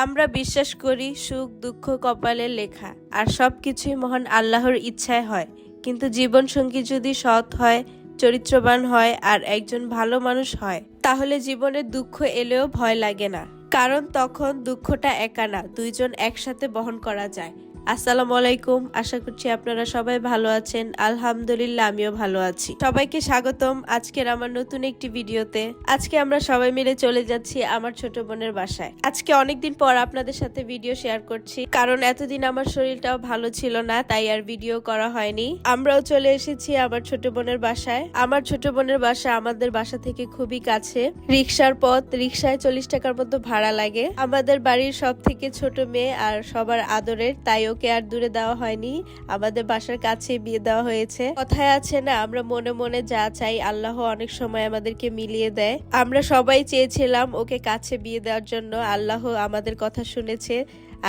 আমরা বিশ্বাস করি সুখ দুঃখ কপালে লেখা, আর সবকিছুই মহান আল্লাহর ইচ্ছায় হয়। কিন্তু জীবনসঙ্গী যদি সৎ হয়, চরিত্রবান হয় আর একজন ভালো মানুষ হয়, তাহলে জীবনে দুঃখ এলেও ভয় লাগে না। কারণ তখন দুঃখটা একা না, দুইজন একসাথে বহন করা যায়। আসসালামু আলাইকুম, আশা করছি আপনারা সবাই ভালো আছেন। আলহামদুলিল্লাহ, আমিও ভালো আছি। সবাইকে স্বাগতম আজকের আমার নতুন একটি ভিডিওতে। আজকে আমরা সবাই মিলে চলে যাচ্ছি আমার ছোট বোনের বাসায়। আজকে অনেকদিন পর আপনাদের সাথে ভিডিও শেয়ার করছি, কারণ এতদিন আমার শরীরটাও ভালো ছিল না, তাই আর ভিডিও করা হয়নি। আমরাও চলে এসেছি আমার ছোট বোনের বাসায়। আমার ছোট বোনের বাসা আমাদের বাসা থেকে খুবই কাছে, রিক্সার পথ। রিক্সায় 40 টাকার মতো ভাড়া লাগে। আমাদের বাড়ির সব থেকে ছোট মেয়ে আর সবার আদরের, তাই ওকে আর দূরে দেওয়া হয়নি, আমাদের বাসার কাছে বিয়ে দেওয়া হয়েছে। কথায় আছে না, আমরা মনে মনে যা চাই আল্লাহ অনেক সময় আমাদেরকে মিলিয়ে দেয়। আমরা সবাই চেয়েছিলাম ওকে কাছে বিয়ে দেওয়ার জন্য, আল্লাহ আমাদের কথা শুনেছে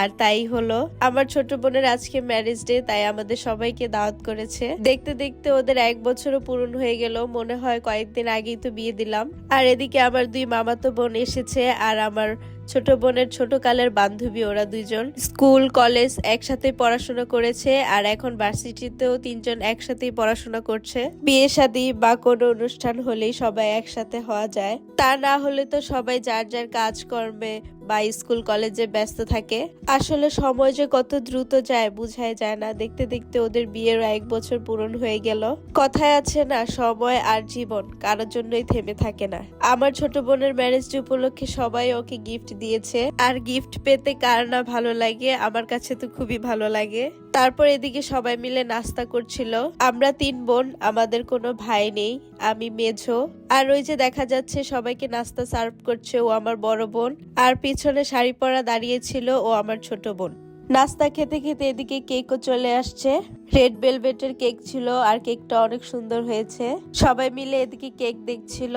আর তাই হলো। আমার ছোট বোনের আজকে ম্যারেজ ডে, তাই আমাদের সবাইকে দাওয়াত করেছে। দেখতে দেখতে ওদের 1 বছরও পূরণ হয়ে গেল, মনে হয় কয়েকদিন আগেই তো বিয়ে দিলাম। আর এদিকে আমার 2 মামাতো বোন এসেছে, আর আমার ছোট বোনের ছোট কালের বান্ধবী। ওরা দুইজন স্কুল কলেজ একসাথে পড়াশোনা করেছে, আর এখন ভার্সিটিতেও 3 জন একসাথেই পড়াশোনা করছে। বিয়ে শাদী বা কোনো অনুষ্ঠান হলেই সবাই একসাথে হওয়া যায়, তা না হলে তো সবাই যার যার কাজকর্মে বা স্কুল কলেজে ব্যস্ত থাকে। আসলে সময় যে কত দ্রুত যায় বোঝাই যায় না। দেখতে দেখতে ওদের বিয়ের 1 বছর পূরণ হয়ে গেল। কথায় আছে না, সময় আর জীবন কারোর জন্যই থেমে থাকে না। আমার ছোট বোনের ম্যারেজ ডে উপলক্ষে সবাই ওকে গিফট দিয়েছে, আর গিফট পেতে কার না ভালো লাগে, আমার কাছে তো খুবই ভালো লাগে। তারপর এদিকে সবাই মিলে নাস্তা করছিল। আমরা 3 বোন, আমাদের কোনো ভাই নেই, আমি মেঝো। আর ওই যে দেখা যাচ্ছে সবাইকে নাস্তা সার্ভ করছে, ও আমার বড় বোন। আর পিছনে শাড়ি পরা দাঁড়িয়েছিল, ও আমার ছোট বোন। নাস্তা খেতে খেতে এদিকে কেকও চলে আসছে। রেড ভেলভেটের কেক ছিল, আর কেকটা অনেক সুন্দর হয়েছে। সবাই মিলে এদিকে কেক দেখছিল।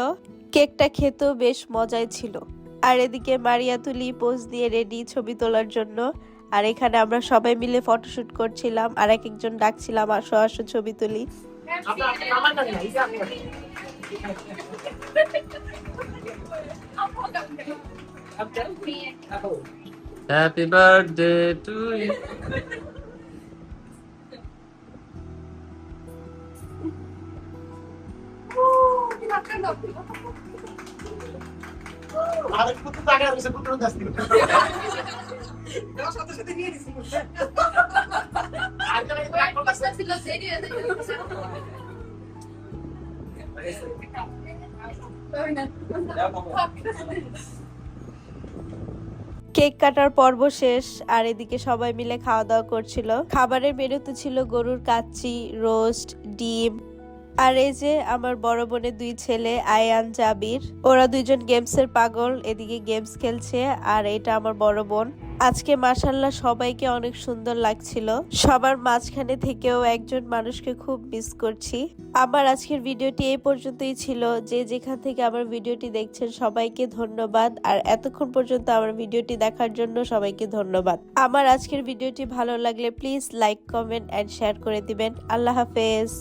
কেকটা খেতেও বেশ মজাই ছিল। আর এদিকে মারিয়া তুলি পোজ দিয়ে রেডি ছবি তোলার জন্য। আর এখানে আমরা সবাই মিলে ফটোশুট করছিলাম, আর এক একজন ডাকছিলাম আসো আসো ছবি তুলি। Happy birthday to you. আরে কত টাকা আছে কত দাস দিল সাথে সাথে নিয়ে দিছি আর কেন এক কথা ছিল সেরি কেক কাটার পর্ব শেষ, আর এদিকে সবাই মিলে খাওয়া দাওয়া করছিল। খাবারের মেনুতে ছিল গরুর কাচ্চি, রোস্ট, ডিম। আর এই যে আমার বড় বোনের 2 ছেলে আয়ান জাবির, ওরা দুইজন গেমসের পাগল, এদিকে গেমস খেলছে। আর এটা আমার বড় বোন। আজকে মাশাআল্লাহ সবাইকে অনেক সুন্দর লাগছিল। সবার মাঝখানে থেকেও একজন মানুষকে খুব মিস করছি। আমার আজকের ভিডিওটি এই পর্যন্তই ছিল। যে যেখান থেকে আমার ভিডিওটি দেখছেন সবাইকে ধন্যবাদ, আর এতক্ষণ পর্যন্ত আমার ভিডিওটি দেখার জন্য সবাইকে ধন্যবাদ। আমার আজকের ভিডিওটি ভালো লাগলে please like, comment and share করে দিবেন। আল্লাহ হাফেজ।